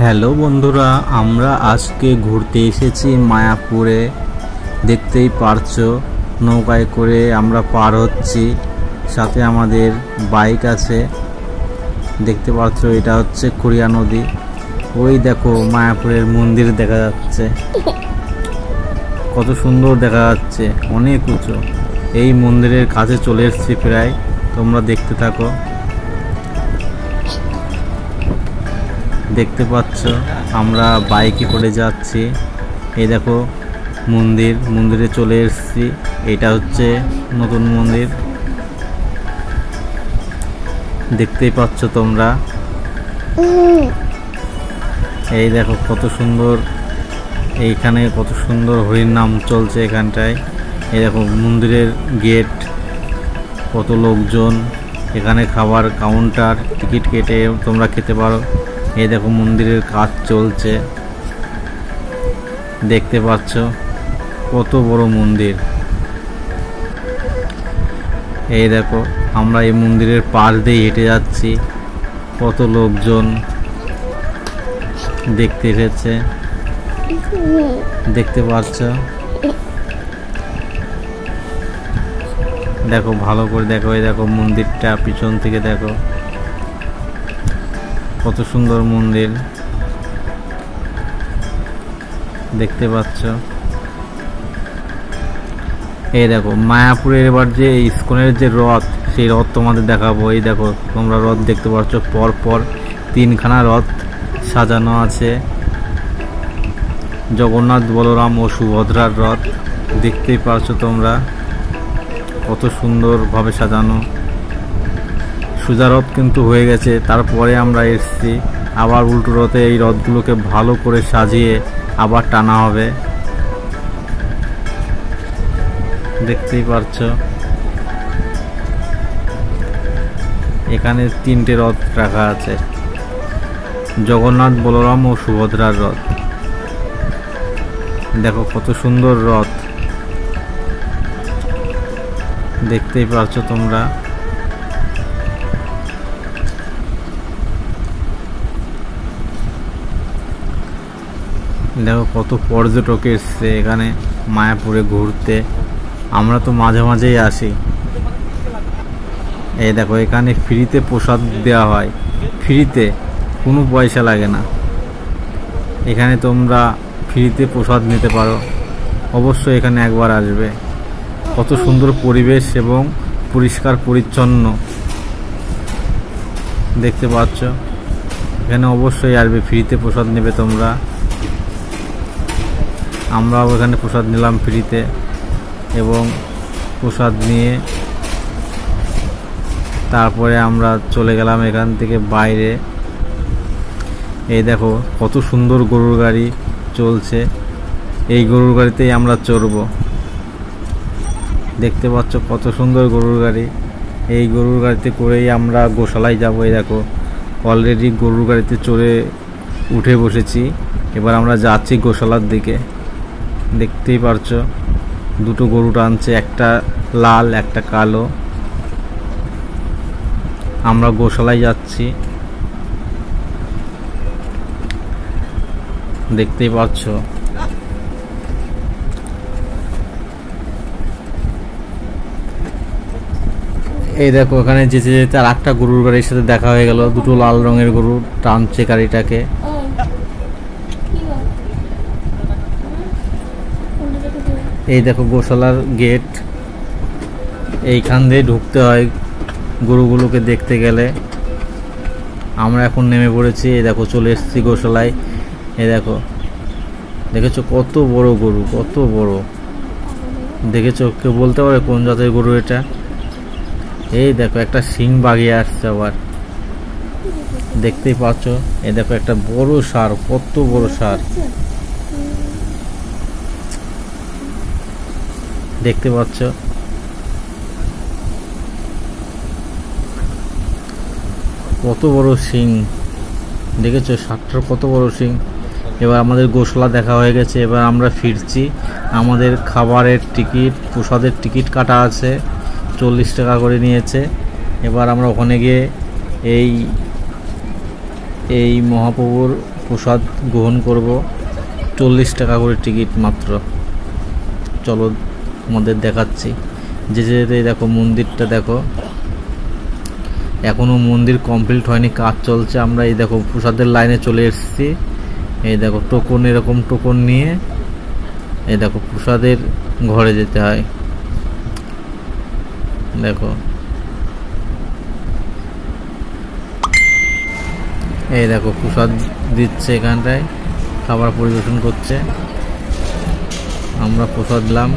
Hello বন্ধুরা, আমরা আজকে ঘুরতে এসেছি মায়াপুরে। দেখতেই পারছো নৌকায় করে আমরা পার হচ্ছি, সাথে আমাদের বাইক আছে। দেখতে পাচ্ছ এটা হচ্ছে খুরিয়া নদী। ওই দেখো মায়াপুরের মন্দির দেখা যাচ্ছে, কত সুন্দর দেখা যাচ্ছে, অনেক উঁচু। এই মন্দিরের কাছে চলে এসেছি প্রায়, তোমরা দেখতে থাকো। দেখতে পাচ্ছ আমরা বাইকে করে যাচ্ছি। এই দেখো মন্দিরে চলে এসেছি। এটা হচ্ছে নতুন মন্দির, দেখতেই পাচ্ছ তোমরা। এই দেখো কত সুন্দর, এইখানে কত সুন্দর হরির নাম চলছে এখানটায়। এই দেখো মন্দিরের গেট, কত লোকজন। এখানে খাবার কাউন্টার, টিকিট কেটে তোমরা খেতে পারো। এই দেখো মন্দিরের কাজ চলছে, দেখতে পাচ্ছ কত বড় মন্দির। এই দেখো আমরা এই মন্দিরের পাশ দিয়ে হেঁটে যাচ্ছি, কত লোকজন দেখতে এসেছে, দেখতে পাচ্ছ। দেখো ভালো করে দেখো, এই দেখো মন্দিরটা পিছন থেকে দেখো, কত সুন্দর মন্দির, দেখতে পাচ্ছ। এই দেখো মায়াপুরের এবার যে ইস্কনের যে রথ, সেই রথ তোমাদের দেখাবো। এই দেখো তোমরা রথ দেখতে পাচ্ছ, পর পর তিনখানা রথ সাজানো আছে। জগন্নাথ, বলরাম ও সুভদ্রার রথ, দেখতেই পাচ্ছ তোমরা, কত সুন্দরভাবে সাজানো। সোজা রথ কিন্তু হয়ে গেছে, তারপরে আমরা এসেছি আবার উল্টো রথে। এই রথগুলোকে ভালো করে সাজিয়ে আবার টানা হবে, দেখতেই পাচ্ছ। এখানে তিনটে রথ রাখা আছে, জগন্নাথ, বলরাম ও সুভদ্রার রথ। দেখো কত সুন্দর রথ, দেখতেই পাচ্ছ তোমরা। দেখো কত পর্যটক এসছে এখানে মায়াপুরে ঘুরতে। আমরা তো মাঝে মাঝেই আসি। এই দেখো এখানে ফ্রিতে প্রসাদ দেওয়া হয়, ফ্রিতে, কোনো পয়সা লাগে না। এখানে তোমরা ফ্রিতে প্রসাদ নিতে পারো, অবশ্যই এখানে একবার আসবে। কত সুন্দর পরিবেশ এবং পরিষ্কার পরিচ্ছন্ন, দেখতে পাচ্ছ। এখানে অবশ্যই আসবে, ফ্রিতে প্রসাদ নেবে তোমরা। আমরাও এখানে প্রসাদ নিলাম ফ্রিতে, এবং প্রসাদ নিয়ে তারপরে আমরা চলে গেলাম এখান থেকে বাইরে। এই দেখো কত সুন্দর গরুর গাড়ি চলছে, এই গরুর গাড়িতেই আমরা চড়ব। দেখতে পাচ্ছ কত সুন্দর গরুর গাড়ি। এই গরুর গাড়িতে করেই আমরা গোশালায় যাব। এই দেখো অলরেডি গরুর গাড়িতে চড়ে উঠে বসেছি, এবার আমরা যাচ্ছি গোশালার দিকে। দেখতেই পারছো দুটো গরু টানছে, একটা লাল একটা কালো। আমরা গোশালায় যাচ্ছি, দেখতেই পাচ্ছ। এই দেখো এখানে যেতে যেতে আর একটা গরুর গাড়ির সাথে দেখা হয়ে গেল, দুটো লাল রঙের গরু টানছে গাড়িটাকে। এই দেখো গোশালার গেট, এইখান দিয়ে ঢুকতে হয় গরুগুলোকে দেখতে গেলে। আমরা এখন নেমে পড়েছি, এই দেখো চলে এসেছি গোশালায়। এই দেখো, দেখেছো কত বড় গরু, কত বড়, দেখেছো? কেউ বলতে পারে কোন জাতের গরু এটা? এই দেখো একটা শিং বাগিয়ে আসছে আবার, দেখতেই পাচ্ছ। এই দেখো একটা বড় ষাঁড়, কত বড় ষাঁড়, দেখতে পাচ্ছ। কত বড় শিং, দেখেছো ষাঁড়টার কত বড় শিং। এবার আমাদের গোশালা দেখা হয়ে গেছে, এবার আমরা ফিরছি। আমাদের খাবারের টিকিট, প্রসাদের টিকিট কাটা আছে, 40 টাকা করে নিয়েছে। এবার আমরা ওখানে গিয়ে এই মহাপ্রভুর প্রসাদ গ্রহণ করব। 40 টাকা করে টিকিট মাত্র। চলো আমাদের দেখাচ্ছি। যে দেখো মন্দিরটা দেখো, এখনো মন্দির কমপ্লিট হয়নি, কাজ চলছে। আমরা এই দেখো প্রসাদের লাইনে চলে এসেছি। এই দেখো টোকন, এরকম টোকন নিয়ে এই দেখো প্রসাদের ঘরে যেতে হয়। দেখো এই দেখো প্রসাদ দিচ্ছে, এখানটায় খাবার পরিবেশন করছে। আমরা প্রসাদ দিলাম।